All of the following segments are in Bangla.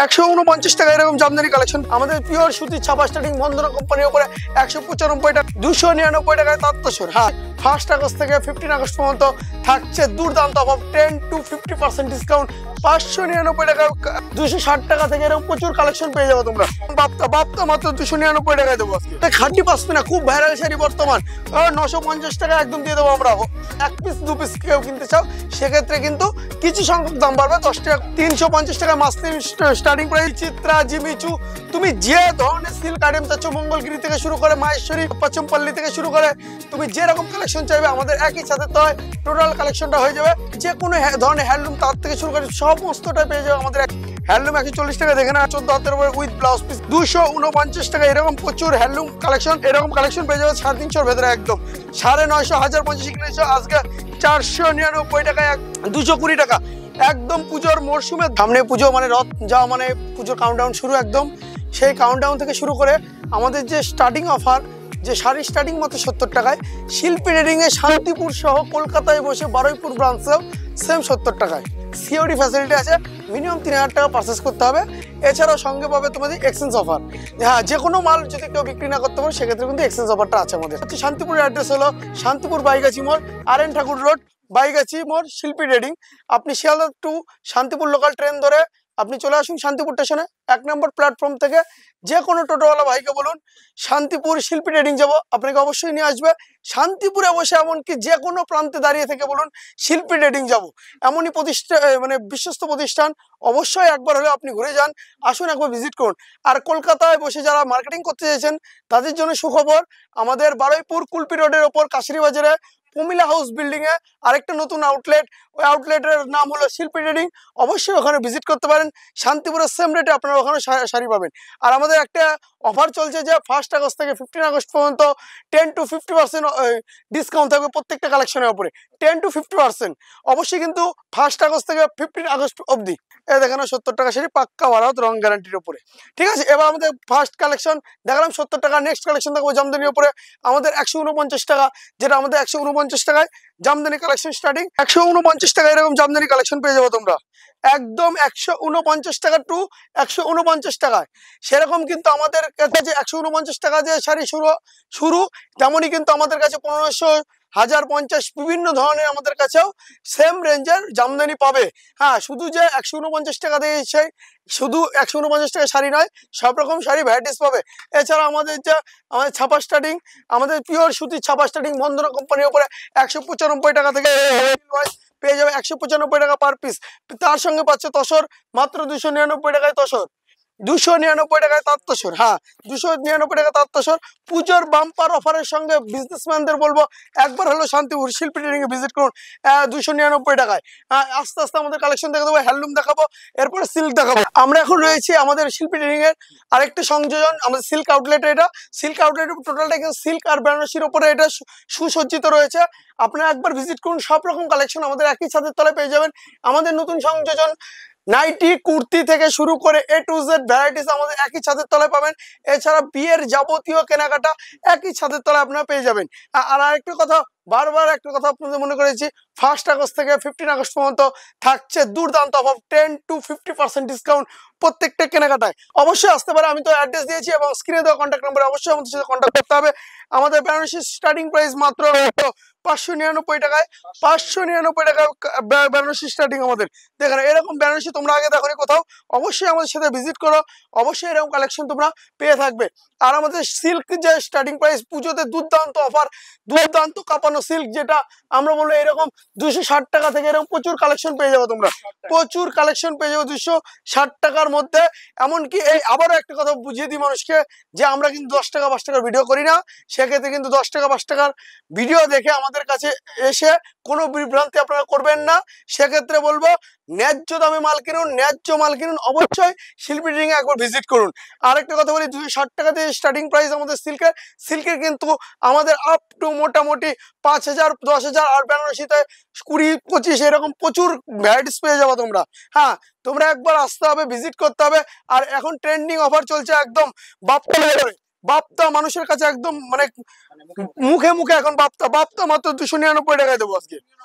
149 টাকা এরকম জামদানি কালেকশন আমাদের পিওর সুতির ছাপা স্টার্টিং বন্ধনা কোম্পানির উপরে 195 টাকা 299 টাকায় তাঁতশোর। হ্যাঁ, 1 আগস্ট থেকে 15 আগস্ট পর্যন্ত থাকছে দুর্দান্ত অফার 10 to 50% ডিসকাউন্ট। 599 টাকা 260 টাকা থেকে এরকম প্রচুর কালেকশন পেয়ে যাবো তোমরা। বাপ্তা মাত্র 299 টাকায় দেবো। খাঁটি পাসমিনা খুব ভাইরাল শাড়ি বর্তমান 950 টাকা একদম দিয়ে দেবো আমরা। 1 পিস 2 পিস কেউ কিনতে চাও সেক্ষেত্রে কিন্তু কিছু সংখ্যক দাম বাড়বে, 10 টাকা 350 টাকা muslin starting price. Chitra, Jimmy Choo, তুমি যে ধরনের সিল্ক আইটেম চাচ্ছ, মঙ্গলগিরি থেকে শুরু করে মাহেশ্বরী, পচমপল্লী থেকে শুরু করে তুমি যেরকম কালেকশন চাইবে আমাদের একই সাথে তো টোটাল কালেকশনটা হয়ে যাবে। যে কোনো ধরনের হ্যান্ডলুম তার থেকে শুরু করে সমস্তটা পেয়ে যাবে আমাদের। হ্যান্ডলুম 140 টাকা দেখে না, 14 হাতের উপরে উইথ ব্লাউজ পিস 249 টাকা। এরকম প্রচুর হ্যান্ডলুম কালেকশন, এরকম কালেকশন পেয়ে যাবে 350 ভেতরে একদম 950, 1050 কিনেছো আজকে 499 টাকায় 220 টাকা একদম। পুজোর মরশুমে সামনে পুজো মানে রথ যাওয়া মানে পুজোর কাউন্টডাউন শুরু একদম। সেই কাউন্টডাউন থেকে শুরু করে আমাদের যে স্টার্টিং অফার, যে শাড়ি স্টার্টিং মাত্র 70 টাকায়, শিল্পী ট্রেডিংয়ে শান্তিপুর সহ কলকাতায় বসে বারুইপুর ব্রাঞ্চেও সেম 70 টাকায় সিওডি ফ্যাসিলিটি আছে। মিনিমাম 3000 টাকা পারচেস করতে হবে। এছাড়াও সঙ্গে পাবে তোমাদের এক্সচেঞ্জ অফার। হ্যাঁ, যে কোনো মাল যদি কেউ বিক্রি না করতে পারে সেক্ষেত্রে কিন্তু এক্সচেঞ্জ অফারটা আছে আমাদের। শান্তিপুরের অ্যাড্রেস হলো শান্তিপুর বাইগাছি মোড়, RN ঠাকুর রোড, বাইগাছি মোড়, শিল্পী ট্রেডিং। আপনি Sealdah to Shantipur local train ধরে আপনি চলে আসুন শান্তিপুর স্টেশনে 1 নম্বর প্ল্যাটফর্ম থেকে। যে কোনো টোটোওয়ালা ভাইকে বলুন শান্তিপুর শিল্পী ট্রেডিং যাবো, আপনাকে অবশ্যই নিয়ে আসবে। শান্তিপুরে বসে এমনকি যে কোনো প্রান্তে দাঁড়িয়ে থেকে বলুন শিল্পী ট্রেডিং যাবো, এমনই প্রতিষ্ঠান মানে বিশ্বস্ত প্রতিষ্ঠান। অবশ্যই একবার হলে আপনি ঘুরে যান, আসুন একবার ভিজিট করুন। আর কলকাতায় বসে যারা মার্কেটিং করতে চাইছেন তাদের জন্য সুখবর, আমাদের বারুইপুর কুলপি রোডের ওপর কাশিরি বাজারে প্রমিলা হাউস বিল্ডিং এ আরেকটা নতুন আউটলেট, ওই আউটলেটের নাম হলো শিল্পী ট্রেডিং। অবশ্যই ওখানে ভিজিট করতে পারেন। শান্তিপুরের সেম রেটে আপনারা ওখানে শাড়ি পাবেন। আর আমাদের একটা অফার চলছে যে 1 আগস্ট থেকে 15 আগস্ট পর্যন্ত 10 to 50% ডিসকাউন্ট থাকবে প্রত্যেকটা কালেকশনের উপরে। 10 to 50% অবশ্যই কিন্তু 1 আগস্ট থেকে 15 আগস্ট অবধি। এই দেখেন 70 টাকা শাড়ি পাক্কা ভারত রং গ্যারান্টির উপরে। ঠিক আছে, এবার আমাদের ফার্স্ট কালেকশন দেখালাম 70 টাকা। নেক্সট কালেকশন দেখবো জামদানির উপরে আমাদের 149 টাকা, যেটা আমাদের 149 টাকায় জামদানি কালেকশন স্টার্টিং। 149 টাকা এরকম জামদানি কালেকশন পেয়ে যাবো তোমরা একদম 149 টাকা টু 149 টাকায়। সেরকম কিন্তু আমাদের কাছে 149 টাকা যে শাড়ি শুরু তেমনই কিন্তু আমাদের কাছে 1500, 1050 বিভিন্ন ধরনের আমাদের কাছেও সেম রেঞ্জের জামদানি পাবে। হ্যাঁ, শুধু যে 149 টাকা দিয়ে শুধু 149 টাকা শাড়ি নয়, সব রকম শাড়ি ভ্যারাইটিস পাবে। এছাড়া আমাদের ছাপা স্টার্টিং, আমাদের পিওর সুতির ছাপা স্টার্টিং বন্ধনা কোম্পানির উপরে 195 টাকা থেকে পেয়ে যাবে 195 টাকা পার পিস। তার সঙ্গে পাচ্ছে তসর মাত্র 299 টাকায় তসর, 299 টাকায় তাঁতশোর। হ্যাঁ, 299 টাকা তাঁতশোর। পুজোর বাম্পার অফারের সঙ্গে বিজনেসম্যানদের বলবো একবার হলো শান্তিপুর শিল্পী ট্রেডিং এ ভিজিট করুন 299 টাকায়। আস্তে আস্তে আমাদের কালেকশন দেখে দেবো, হ্যান্ডলুম দেখাবো, এরপরে সিল্ক দেখাবো। আমরা এখন রয়েছি আমাদের শিল্পী ট্রেডিং এর আরেকটা সংযোজন, আমাদের সিল্ক আউটলেট। এটা সিল্ক আউটলেট টোটালটা কিন্তু সিল্ক আর বেনারসির উপরে এটা সুসজ্জিত রয়েছে। আপনারা একবার ভিজিট করুন, সব রকম কালেকশন আমাদের একই ছাদের তলায় পেয়ে যাবেন। আমাদের নতুন সংযোজন নাইটি, কুর্তি থেকে শুরু করে A to Z ভ্যারাইটিস আমাদের একই ছাদের তলায় পাবেন। এছাড়া বিয়ের যাবতীয় কেনাকাটা একই ছাদের তলায় আপনারা পেয়ে যাবেন। আর আরেকটা কথা, বারবার একটা কথা আপনাদের মনে করেছি, 1 আগস্ট থেকে 15 আগস্ট পর্যন্ত থাকছে দুর্দান্ত অফার 10 to 50% ডিসকাউন্ট প্রত্যেকটা কেনাকাটায়। অবশ্যই আসতে পারে, আমি তো অ্যাড্রেস দিয়েছি এবং স্ক্রিনে দেওয়া কন্ট্যাক্ট নাম্বারে অবশ্যই আমাদের সাথে কন্ট্যাক্ট করতে হবে। আমাদের বেনারসি স্টার্টিং প্রাইস মাত্র 599 টাকায়, 599 টাকায় বেনারসি স্টার্টিং আমাদের। দেখেন এরকম বেনারসি তোমরা আগে দেখো কোথাও, অবশ্যই আমাদের সাথে ভিজিট করো, অবশ্যই এরকম কালেকশন তোমরা পেয়ে থাকবে। আর আমাদের সিল্ক যে স্টার্টিং প্রাইস পুজোতে দুর্দান্ত অফার, দুর্দান্ত কাঁপানো সিল্ক, যেটা আমরা বলবো এরকম 260 টাকা থেকে এরকম প্রচুর কালেকশন পেয়ে যাবো তোমরা, প্রচুর কালেকশন পেয়ে যাবো 260 টাকার মধ্যে। এমনকি এই আবারও একটা কথা বুঝিয়ে দিই মানুষকে যে আমরা কিন্তু 10 টাকা 5 টাকার ভিডিও করি না। সেক্ষেত্রে কিন্তু 10 টাকা 5 টাকার ভিডিও দেখে আমাদের কাছে এসে কোনো বিভ্রান্তি আপনারা করবেন না। সেক্ষেত্রে বলবো ন্যায্য দামে মাল কিনুন, ন্যায্য মাল কিনুন, অবশ্যই শিল্পী ট্রেডিং এ একবার ভিজিট করুন। আরেকটা কথা বলি, 260 টাকা দিয়ে স্টার্টিং প্রাইস আমাদের সিল্কের কিন্তু আমাদের আপ টু মোটামুটি 5000, 10,000 আর বেনারসিতে 20-25 এরকম প্রচুর ভ্যারাইটিস পেয়ে যাবো তোমরা। হ্যাঁ, তোমরা একবার আসতে হবে, ভিজিট করতে হবে। আর এখন ট্রেন্ডিং অফার চলছে একদম বাপ্তা মানুষের কাছে একদম মানে মুখে মুখে এখন বাপ্তা বাপ্তা মাত্র 299 টাকায় দেবো আজকে।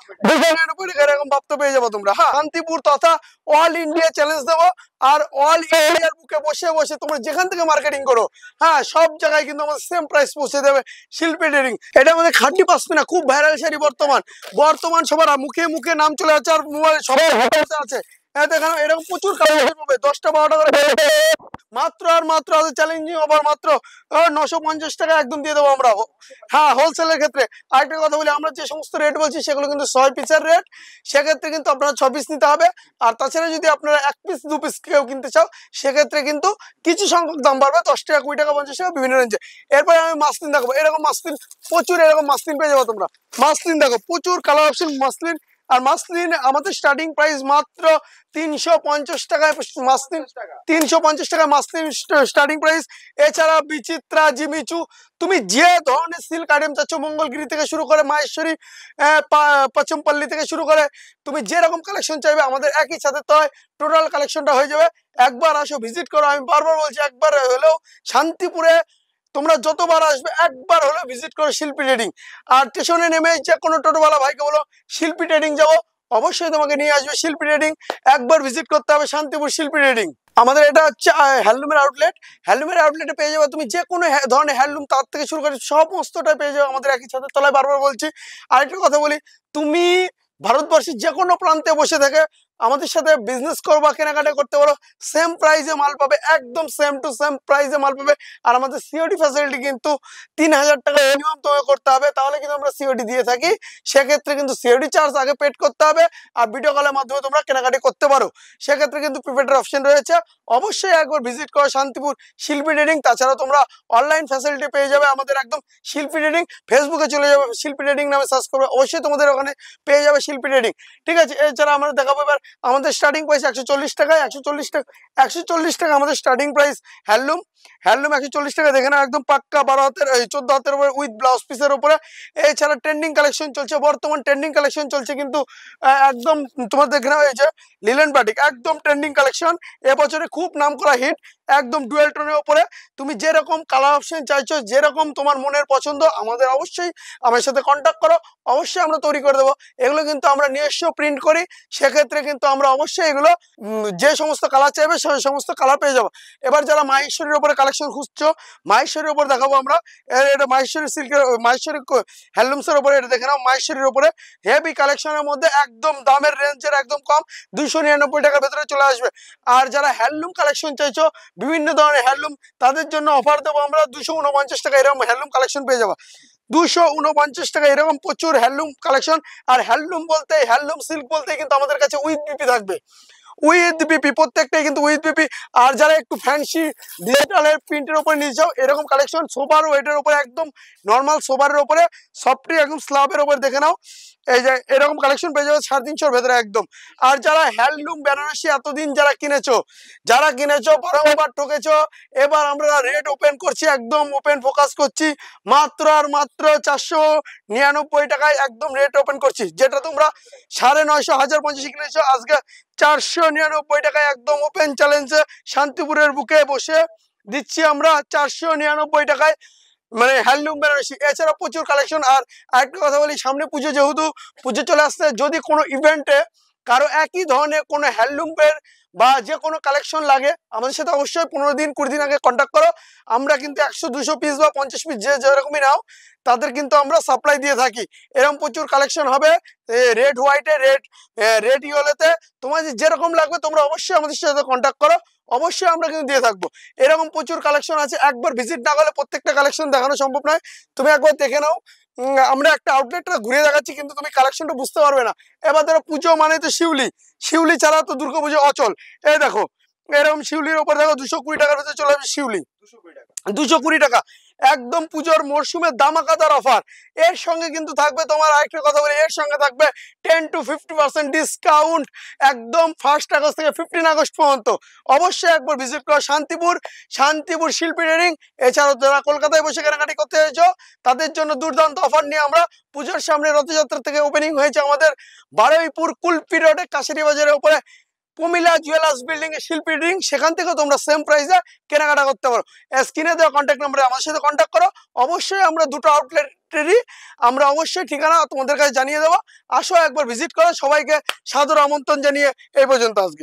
299 টাকায় এরকম বাপ্তা পেয়ে যাবো তোমরা। হ্যাঁ, শান্তিপুর তথা অল ইন্ডিয়া চ্যালেঞ্জ দেবো। আর অল ইন্ডিয়ার বুকে বসে বসে তোমরা যেখান থেকে মার্কেটিং করো, হ্যাঁ, সব জায়গায় কিন্তু আমাদের সেম প্রাইস পৌঁছে দেবে শিল্পী ট্রেডিং। এটা আমাদের খাঁটি পাসমিনা, খুব ভাইরাল শাড়ি বর্তমান সবার মুখে মুখে নাম চলে যাচ্ছে, আর মোবাইল সবার হাতে আছে। দেখানো এরকম প্রচুর কালার পাবে, 10টা 12টা করে মাত্র আর মাত্র চ্যালেঞ্জিং অফার মাত্র 950 টাকা একদম দিয়ে দেবো আমরা। হ্যাঁ, হোলসেলের ক্ষেত্রে আরেকটা কথা বলি, আমরা যে সমস্ত রেট বলছি সেগুলো কিন্তু 6 পিসের রেট, সেক্ষেত্রে কিন্তু আপনারা 6 পিস নিতে হবে। আর তাছাড়া যদি আপনারা 1 পিস 2 পিস কেউ কিনতে চাও সেক্ষেত্রে কিন্তু কিছু সংখ্যক দাম বাড়বে, 10 টাকা 20 টাকা 50 টাকা বিভিন্ন রেঞ্জে। এরপরে আমি মাসলিন দেখাবো, এরকম মাসলিন প্রচুর, এরকম মাসলিন পেয়ে যাবো তোমরা। মাসলিন দেখো প্রচুর কালার অপশন মাসলিন। আর মাসলিন আমাদের স্টার্টিং প্রাইস মাত্র 350 টাকায় মাসলিন, 350 টাকায় মাসলিন স্টার্টিং প্রাইস। এছাড়া বিচিত্রা, জিমিচু, তুমি যে ধরনের সিল্ক আইটেম চাচ্ছ, মঙ্গলগিরি থেকে শুরু করে মাহেশ্বরী, পচমপল্লী থেকে শুরু করে তুমি যেরকম কালেকশন চাইবে আমাদের একই সাথে তো টোটাল কালেকশনটা হয়ে যাবে। একবার আসো, ভিজিট করো। আমি বারবার বলছি, একবার হলেও শান্তিপুরে তোমরা যতবার আসবে একবার হলেও ভিজিট করো শিল্পী ট্রেডিং। আর স্টেশনে নেমে যে কোনো টোটোওয়ালা ভাইকে বলো শিল্পী ট্রেডিং যাবো, অবশ্যই তোমাকে নিয়ে আসবে শিল্পী ট্রেডিং। একবার ভিজিট করতে হবে শান্তিপুর শিল্পী ট্রেডিং। আমাদের এটা হচ্ছে হ্যান্ডলুমের আউটলেট। হ্যান্ডলুমের আউটলেটে পেয়ে যাবে তুমি যে কোনো ধরনের হ্যান্ডলুম, তার থেকে শুরু করে সমস্তটা পেয়ে যাবে আমাদের একই ছাদের তলায়। বারবার বলছি। আরেকটা কথা বলি, তুমি ভারতবর্ষের যে কোনো প্রান্তে বসে থেকে আমাদের সাথে বিজনেস করবা, কেনাকাটা করতে পারো, সেম প্রাইসে মাল পাবে, একদম সেম টু সেম প্রাইসে মাল পাবে। আর আমাদের সিওডি ফ্যাসিলিটি কিন্তু 3000 টাকা মিনিমাম তোমাকে করতে হবে, তাহলে কিন্তু আমরা সিওডি দিয়ে থাকি। সেক্ষেত্রে কিন্তু সিওডি চার্জ আগে পেড করতে হবে, আর ভিডিও কলের মাধ্যমে তোমরা কেনাকাটি করতে পারো। সেক্ষেত্রে কিন্তু প্রিপেডের অপশন রয়েছে। অবশ্যই একবার ভিজিট করো শান্তিপুর শিল্পী ট্রেডিং। তাছাড়া তোমরা অনলাইন ফ্যাসিলিটি পেয়ে যাবে আমাদের একদম শিল্পী ট্রেডিং। ফেসবুকে চলে যাবে, শিল্পী ট্রেডিং নামে সার্চ করবে, অবশ্যই তোমাদের ওখানে পেয়ে যাবে শিল্পী ট্রেডিং। ঠিক আছে, এছাড়া আমরা দেখাবো এবার আমাদের স্টার্টিং প্রাইস 140 টাকায়, 140 টাকা আমাদের স্টার্টিং প্রাইস। হ্যান্ডলুম 140 টাকা, দেখে না একদম পাক্কা 12 হাতের 14 হাতের উপরে উইথ ব্লাউজ পিসের উপরে। এছাড়া ট্রেন্ডিং কালেকশন চলছে, বর্তমান ট্রেন্ডিং কালেকশন চলছে কিন্তু একদম তোমার দেখে নেওয়া হয়েছে লিলেন বাটিক, একদম ট্রেন্ডিং কালেকশন। এবছরে খুব নাম করা হিট, একদম ডুয়েল টোনের উপরে। তুমি যেরকম কালার অপশন চাইছো, যেরকম তোমার মনের পছন্দ, আমাদের অবশ্যই আমার সাথে কন্ট্যাক্ট করো, অবশ্যই আমরা তৈরি করে দেবো। এগুলো কিন্তু আমরা নিজস্ব প্রিন্ট করি, সেক্ষেত্রে কিন্তু আমরা অবশ্যই এগুলো যে সমস্ত কালার চাইবে সেই সমস্ত কালার পেয়ে যাবো। এবার যারা মাহেশ্বরীর উপরে কালেকশন খুঁজছো, মাহেশ্বরীর উপর দেখাবো আমরা। এটা মাহেশ্বরী সিল্কের, মাহেশ্বরী হ্যান্ডলুমসের উপরে, এটা দেখে নাও মাহেশ্বরীর উপরে হেভি কালেকশনের মধ্যে একদম দামের রেঞ্জের একদম কম, 299 টাকার ভেতরে চলে আসবে। আর যারা হ্যান্ডলুম কালেকশন চাইছো, বিভিন্ন ধরনের হ্যান্ডলুম, তাদের জন্য অফার দেবো আমরা 249 টাকা এরকম হ্যান্ডলুম কালেকশন পেয়ে যাবো। 249 টাকা এরকম প্রচুর হ্যান্ডলুম কালেকশন। আর হ্যান্ডলুম বলতে, হ্যান্ডলুম সিল্ক বলতে কিন্তু আমাদের কাছে উইথ বিপি থাকবে, উইথ বিপি, প্রত্যেকটাই কিন্তু উইথ বিপি। আর যারা একটু ফ্যান্সি ডিজিটালের প্রিন্টের উপরে নিয়ে যাও, এরকম কালেকশন সোবার ওয়েটের উপরে, একদম নর্মাল সোবারের উপরে, সফটি একদম স্ল্যাবের উপরে দেখে নাও। এই যে এরকম কালেকশন পেয়ে যাবে 350 ভেতরে একদম। আর যারা হ্যান্ডলুম বেনারসি এতদিন যারা কিনেছো বারবার ঠকেছো, এবার আমরা রেট ওপেন করছি, একদম ওপেন ফোকাস করছি, মাত্র আর মাত্র 499 টাকায় একদম রেট ওপেন করছি। যেটা তোমরা 950 1050 কিনেছো, আজকে 499 টাকায় একদম ওপেন চ্যালেঞ্জে শান্তিপুরের বুকে বসে দিচ্ছি আমরা 499 টাকায়, মানে হ্যান্ডলুম বেনারসি। এছাড়া প্রচুর কালেকশন। আর আরেকটা কথা বলি, সামনে পুজো, যেহেতু পুজো চলে আসছে, যদি কোনো ইভেন্টে কারো একই ধরনের কোনো হ্যান্ডলুমের বা যে কোনো কালেকশন লাগে, আমাদের সাথে অবশ্যই 15 দিন 20 দিন আগে কন্ট্যাক্ট করো। আমরা কিন্তু 100-200 পিস বা 50 পিস যেরকমই নাও, তাদের কিন্তু আমরা সাপ্লাই দিয়ে থাকি। এরকম প্রচুর কালেকশন হবে রেড হোয়াইটে, রেড ইয়েলোতে, তোমার যেরকম লাগবে তোমরা অবশ্যই আমাদের সাথে কন্ট্যাক্ট করো, অবশ্যই আমরা কিন্তু দিয়ে থাকবো। এরকম প্রচুর কালেকশন আছে, একবার ভিজিট না করলে প্রত্যেকটা কালেকশন দেখানো সম্ভব নয়। তুমি একবার দেখে নাও, আমরা একটা আউটলেটটা ঘুরে দেখাচ্ছি, কিন্তু তুমি কালেকশনটা বুঝতে পারবে না। এবার ধরো পুজো মানে তো শিউলি ছাড়া তো দুর্গাপুজো অচল। এই দেখো এরকম শিউলির উপর দেখো 220 টাকার ভিতরে চলে আসবে শিউলি, 220 টাকা একদম পুজোর মরশুমের দামাকাদার অফার। এর সঙ্গে কিন্তু থাকবে তোমার আরেকটা কথা বলি, এর সঙ্গে থাকবে 10-50% ডিসকাউন্ট একদম 1 আগস্ট থেকে 15 আগস্ট পর্যন্ত। অবশ্যই একবার ভিজিট করো শান্তিপুর শিল্পী ট্রেডিং। এছাড়াও যারা কলকাতায় বসে কেনাকাটি করতে চাইছো, তাদের জন্য দুর্দান্ত অফার নিয়ে আমরা পুজোর সামনে রথযাত্রা থেকে ওপেনিং হয়েছে আমাদের বারুইপুর কুলপি রোডে কাশিরি বাজারের উপরে প্রমিলা জুয়েলার্স বিল্ডিং এ শিল্পী রিং, সেখান থেকে তোমরা সেম প্রাইসে কেনাকাটা করতে পারো। স্ক্রিনে দেওয়া কন্ট্যাক্ট নাম্বারে আমার সাথে কন্ট্যাক্ট করো। অবশ্যই আমরা দুটো আউটলেটেরই আমরা অবশ্যই ঠিকানা তোমাদের কাছে জানিয়ে দেবো। আসো একবার ভিজিট করো। সবাইকে সাদর আমন্ত্রণ জানিয়ে এই পর্যন্ত আজকে।